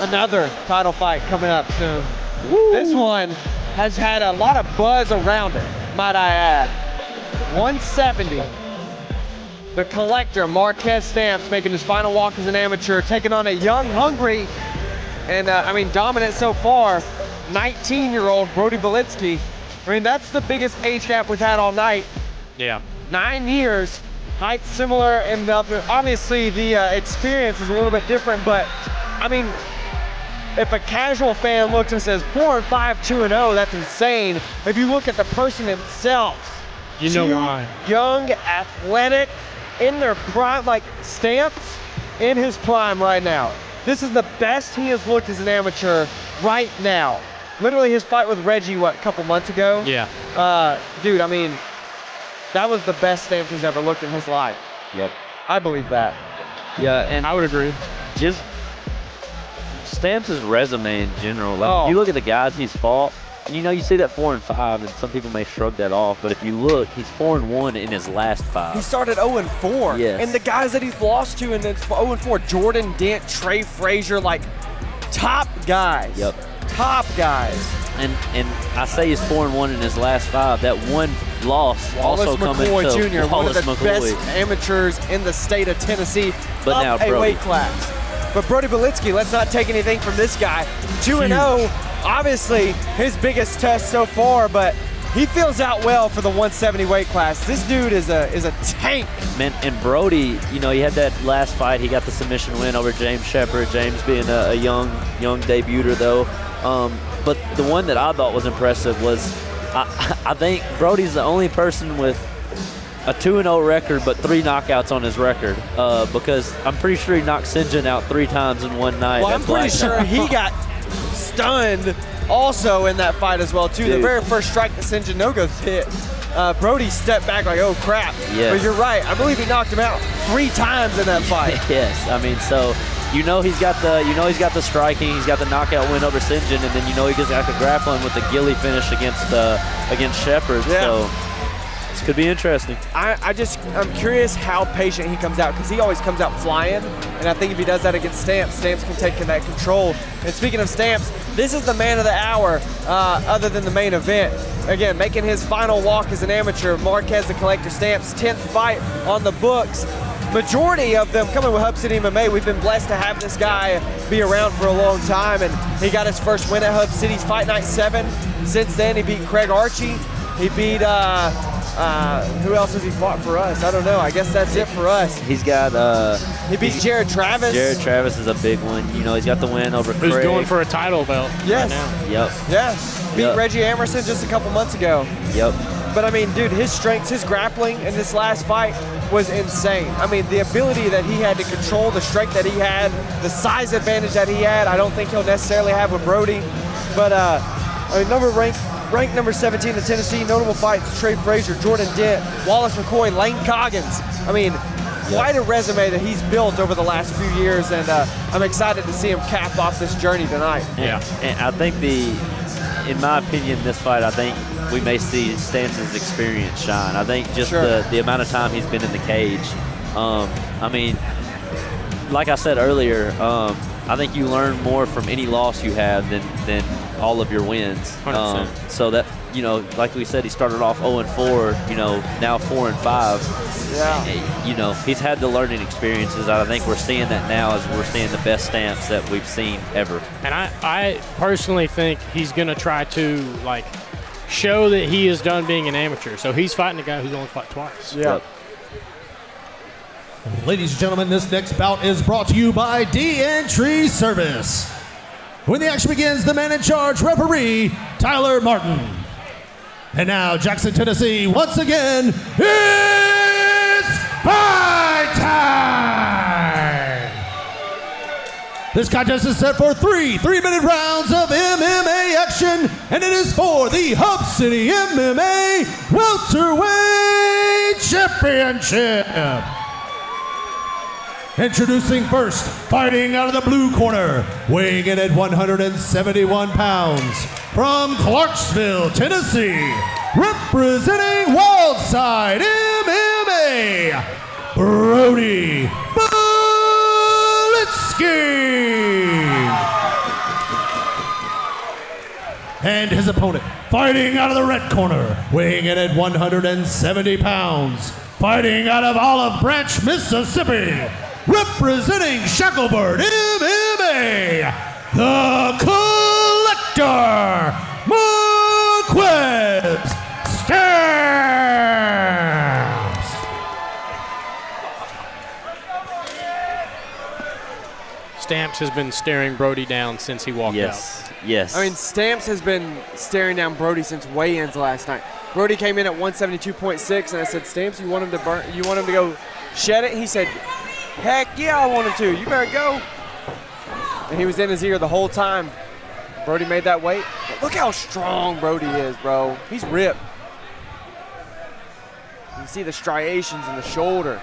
another title fight coming up soon. Woo. This one has had a lot of buzz around it, might I add. 170. The collector, Marcques Stamps, making his final walk as an amateur, taking on a young, hungry, and dominant so far, 19-year-old Brodie Blitsky. I mean, that's the biggest age gap we've had all night. Yeah. 9 years, height similar, and obviously the experience is a little bit different, but I mean, if a casual fan looks and says 4-5, 2-0, that's insane. If you look at the person himself, you know why. Young, athletic, in their prime, like Stamps in his prime right now. This is the best he has looked as an amateur right now. Literally his fight with Reggie, what, a couple months ago? Yeah. Dude, I mean, that was the best Stamps he's ever looked in his life. Yep. I believe that. Yeah, and I would agree. Just Stamps' resume in general. Like, you look at the guys he's fought, and you see that 4-5, and some people may shrug that off, but if you look, he's 4-1 in his last 5. He started 0-4. Yes. And the guys that he's lost to, and it's 0-4, Jordan Dent, Trey Frazier, like top guys. Yep. Top guys. And I say he's 4-1 in his last 5. That one loss also coming to Wallace McCoy Jr., one of the McCoy. best amateurs in the state of Tennessee. But up now a Brodie. weight class. But Brodie Blitsky, let's not take anything from this guy. 2-0, obviously his biggest test so far, but he fills out well for the 170 weight class. This dude is a tank. Man, and Brodie, he had that last fight. He got the submission win over James Shepard. James being a young debuter though. But the one that I thought was impressive was, I think Brodie's the only person with a 2-0 record, but 3 knockouts on his record. Because I'm pretty sure he knocked St. John out 3 times in one night. Well, I'm pretty sure he got stunned also in that fight as well too. Dude. The very first strike that St. John hit, Brodie stepped back like, oh crap. Yes. But you're right. I believe he knocked him out 3 times in that fight. Yes, I mean, so he's got the striking, he's got the knockout win over St. John, and then he got the grappling with the Gilly finish against Shepard. Yeah. So this could be interesting. I'm curious how patient he comes out, because he always comes out flying, and I think if he does that against Stamps, Stamps can take that control. And speaking of Stamps, this is the man of the hour other than the main event. Again, making his final walk as an amateur, Marcques the Collector Stamps, 10th fight on the books. Majority of them coming with Hub City MMA. We've been blessed to have this guy be around for a long time, and he got his first win at Hub City's Fight Night 7. Since then, he beat Craig Archie. He beat, who else has he fought for us? I don't know. I guess that's it for us. He's got, he beat Jared Travis. Jared Travis is a big one. He's got the win over Craig. Who's going for a title belt Yes. right now. Yep. Yeah. Beat Reggie Emerson just a couple months ago. Yep. But I mean, dude, his strengths, his grappling in this last fight was insane. I mean, the ability that he had to control, the strength that he had, the size advantage that he had, I don't think he'll necessarily have with Brodie. But ranked number 17 in Tennessee, notable fights: Trey Frazier, Jordan Dent, Wallace McCoy, Lane Coggins. I mean, quite a resume that he's built over the last few years, and I'm excited to see him cap off this journey tonight. Yeah. And I think in my opinion, this fight, I think we may see Stamps' experience shine. I think just the amount of time he's been in the cage. I mean, like I said earlier, I think you learn more from any loss you have than all of your wins. So that, like we said, he started off 0-4, now 4-5. Yeah. He's had the learning experiences. I think we're seeing that now as we're seeing the best Stamps that we've seen ever. And I personally think he's going to try to, show that he is done being an amateur. So he's fighting a guy who's only fought twice. Yeah. Ladies and gentlemen, this next bout is brought to you by D-Entry Service. When the action begins, the man in charge, referee Tyler Martin. And now, Jackson, Tennessee, once again, it's fight time! This contest is set for 3 3-minute rounds of MMA action, and it is for the Hub City MMA Welterweight Championship. Introducing first, fighting out of the blue corner, weighing in at 171 pounds, from Clarksville, Tennessee, representing Wildside MMA, Brodie Blitsky. And his opponent, fighting out of the red corner, weighing in at 170 pounds, fighting out of Olive Branch, Mississippi, representing Shackleford MMA, the Collector, Marcques Stamps. Stamps has been staring Brodie down since he walked out. Yes. I mean, Stamps has been staring down Brodie since weigh-ins last night. Brodie came in at 172.6, and I said, Stamps, you want him to burn? You want him to go shed it? He said, heck yeah, I want him to. You better go. And he was in his ear the whole time. Brodie made that weight. But look how strong Brodie is, bro. He's ripped. You can see the striations in the shoulder.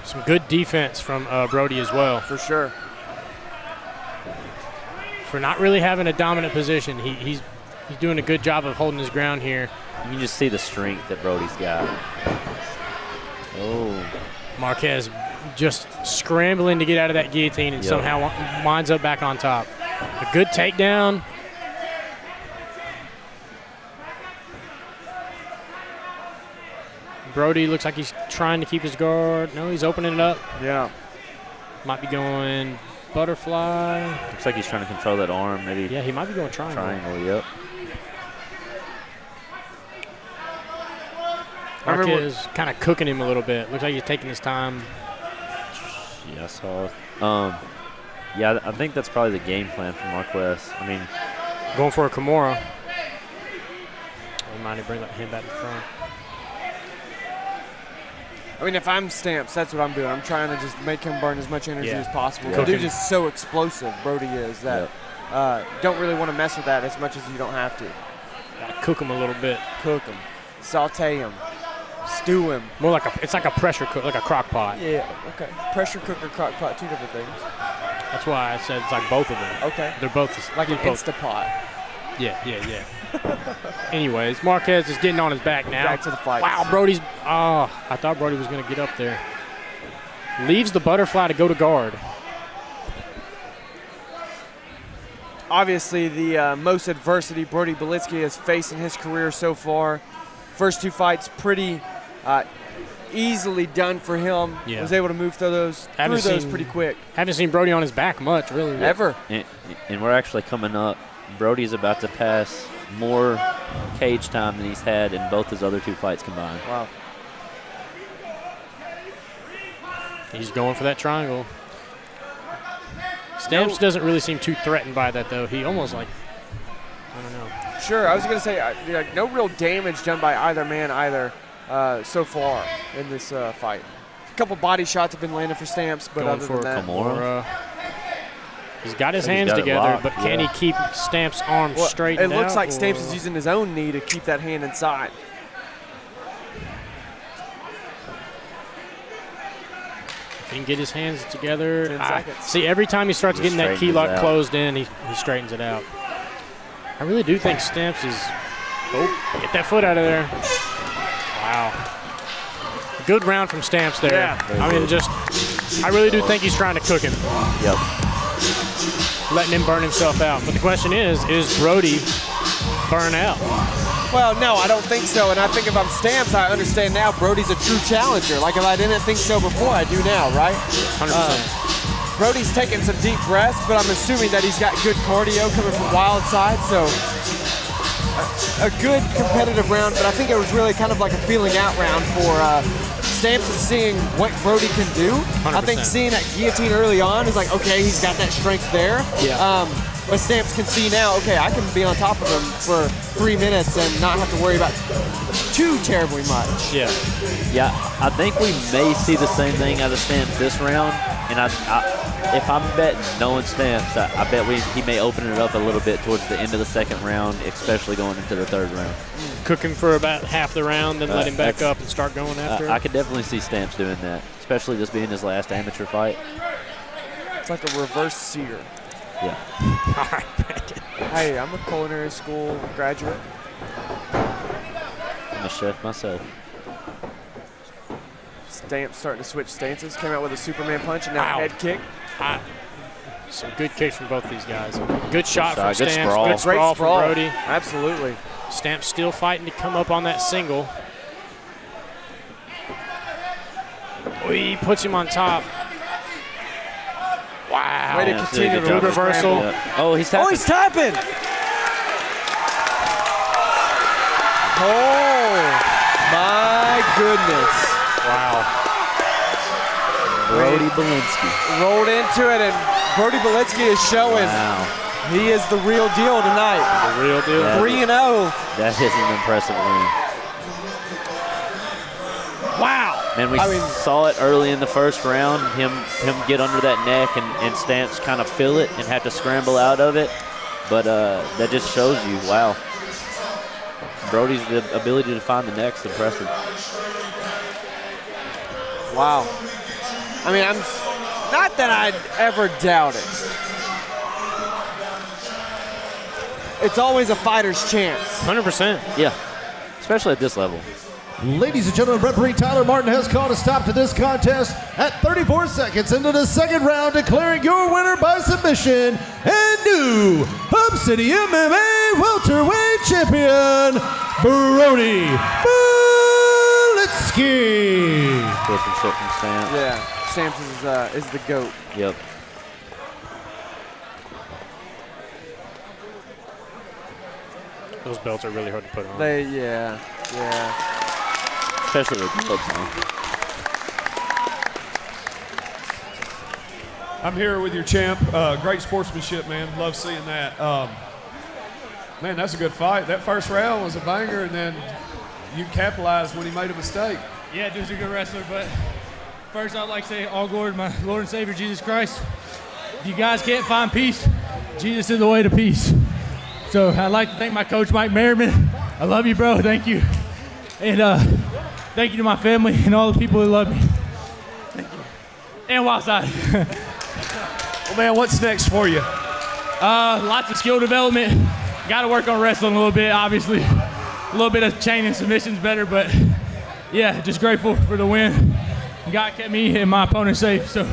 Some good defense from Brodie as well. For sure. For not really having a dominant position, he's doing a good job of holding his ground here. You can just see the strength that Brodie's got. Oh. Marcques just scrambling to get out of that guillotine and somehow winds up back on top. A good takedown. Brodie looks like he's trying to keep his guard. No, he's opening it up. Yeah. Might be going butterfly. Looks like he's trying to control that arm. Maybe. Yeah, he might be going triangle. Yep. Marcques kind of cooking him a little bit. Looks like he's taking his time. Yeah, I saw it. Yeah, I think that's probably the game plan for Marcques. I mean, going for a Kimura. Remind him to bring that hand back in front. I mean, if I'm Stamps, that's what I'm doing. I'm trying to just make him burn as much energy as possible. Yeah. The dude's just so explosive, Brodie is, that don't really want to mess with that as much as you don't have to. Gotta cook him a little bit. Cook him, saute him, stew him. More like it's like a pressure cook, like a crock pot. Yeah, okay. Pressure cooker, crock pot, two different things. That's why I said it's like both of them. Okay. They're both like an both. Instapot. Yeah. Anyways, Marcques is getting on his back now. Back to the fight. Wow, Brodie's. Oh, I thought Brodie was going to get up there. Leaves the butterfly to go to guard. Obviously, the most adversity Brodie Blitsky has faced in his career so far. First two fights pretty easily done for him. Yeah. Was able to move through those pretty quick. Haven't seen Brodie on his back much, really. Ever. and we're actually coming up. Brodie's about to pass more cage time than he's had in both his other two fights combined. Wow. He's going for that triangle. Stamps doesn't really seem too threatened by that, though. He almost I don't know. Sure, I was going to say, no real damage done by either man so far in this fight. A couple body shots have been landing for Stamps, but Going other for than that. Kimura. He's got his He's hands got it together, locked, but can he keep Stamps' arms straight? It looks like Stamps is using his own knee to keep that hand inside. If he can get his hands together. 10 seconds. See, every time he starts getting that key straightens lock it out. closed in, he straightens it out. I really do think Stamps is. Oh, get that foot out of there. Wow. Good round from Stamps there. Yeah. I mean, I really do think he's trying to cook him, Yep. letting him burn himself out. But the question is Brodie burn out? Well, no, I don't think so. And I think if I'm Stamps, I understand now Brodie's a true challenger. Like if I didn't think so before, I do now, right? 100%. Brodie's taking some deep breaths, but I'm assuming that he's got good cardio coming from wild side. So a good competitive round, but I think it was really kind of like a feeling out round for Stamps is seeing what Brodie can do. 100%. I think seeing that guillotine early on is like, okay, he's got that strength there. Yeah. But Stamps can see now, okay, I can be on top of him for 3 minutes and not have to worry about too terribly much. Yeah. Yeah, I think we may see the same thing out of Stamps this round. And if I'm betting, knowing Stamps, I bet he may open it up a little bit towards the end of the second round, especially going into the third round. Cook him for about half the round, then let him back up and start going after I could definitely see Stamps doing that, especially this being his last amateur fight. It's like a reverse sear. Yeah. All right, Brandon. Hey, I'm a culinary school graduate. I'm a chef myself. Stamps starting to switch stances. Came out with a Superman punch and now Wow. a head kick. Some good kicks from both these guys. Good shot from Good Stamps. sprawl. Good sprawl from Brodie. Absolutely. Stamps still fighting to come up on that single. He puts him on top. Wow. Way to continue to good reversal. Yeah. Oh, he's tapping. Oh, he's tapping. Oh, my goodness. Wow. Brodie Blitsky. Rolled into it, and Brodie Blitsky is showing he is the real deal tonight. The real deal. 3-0. That is an impressive win. Wow. Man, we saw it early in the first round, him get under that neck and Stamps kind of feel it and have to scramble out of it. But that just shows you, wow. Brodie's the ability to find the neck's impressive. Wow. I mean, I'm not that I'd ever doubt it. It's always a fighter's chance. 100%. Yeah, especially at this level. Ladies and gentlemen, referee Tyler Martin has called a stop to this contest at 34 seconds into the second round, declaring your winner by submission and new Hub City MMA welterweight champion, Brodie Blitsky. Sportsmanship from Stamps. Yeah, Stamps is the GOAT. Yep. Those belts are really hard to put on. Yeah. Especially with gloves on. I'm here with your champ. Great sportsmanship, man. Love seeing that. Man, that's a good fight. That first round was a banger, and then you capitalized when he made a mistake. Yeah, dude's a good wrestler, but first I'd like to say all glory to my Lord and Savior, Jesus Christ. If you guys can't find peace, Jesus is the way to peace. So I'd like to thank my coach, Mike Merriman. I love you, bro. Thank you. And thank you to my family and all the people who love me. Thank you. And Wildside. Well, man, what's next for you? Lots of skill development. Got to work on wrestling a little bit, obviously. A little bit of chain and submissions better, but yeah, just grateful for the win. God kept me and my opponent safe. So,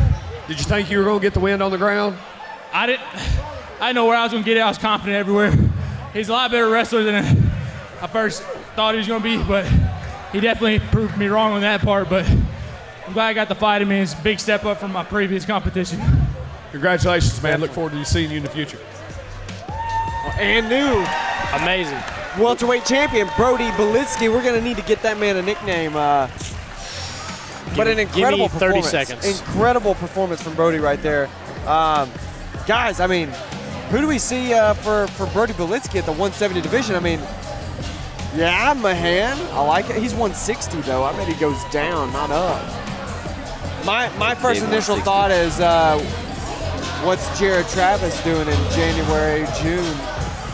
Did you think you were going to get the win on the ground? I didn't know where I was going to get it. I was confident everywhere. He's a lot better wrestler than I first thought he was going to be, but he definitely proved me wrong on that part. But I'm glad I got the fight. I mean, it's a big step up from my previous competition. Congratulations, man. Look forward to seeing you in the future. And new Amazing. welterweight champion, Brodie Blitsky. We're going to need to get that man a nickname. But an incredible give me 30 performance. seconds. Incredible performance from Brodie right there. Guys, I mean, who do we see for Brodie Blitsky at the 170 division? I mean, yeah, Mahan. I like it. He's 160, though. I bet he goes down, not up. My first initial thought is, what's Jared Travis doing in January, June?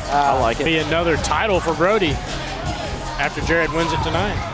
I like it. Be another title for Brodie after Jared wins it tonight.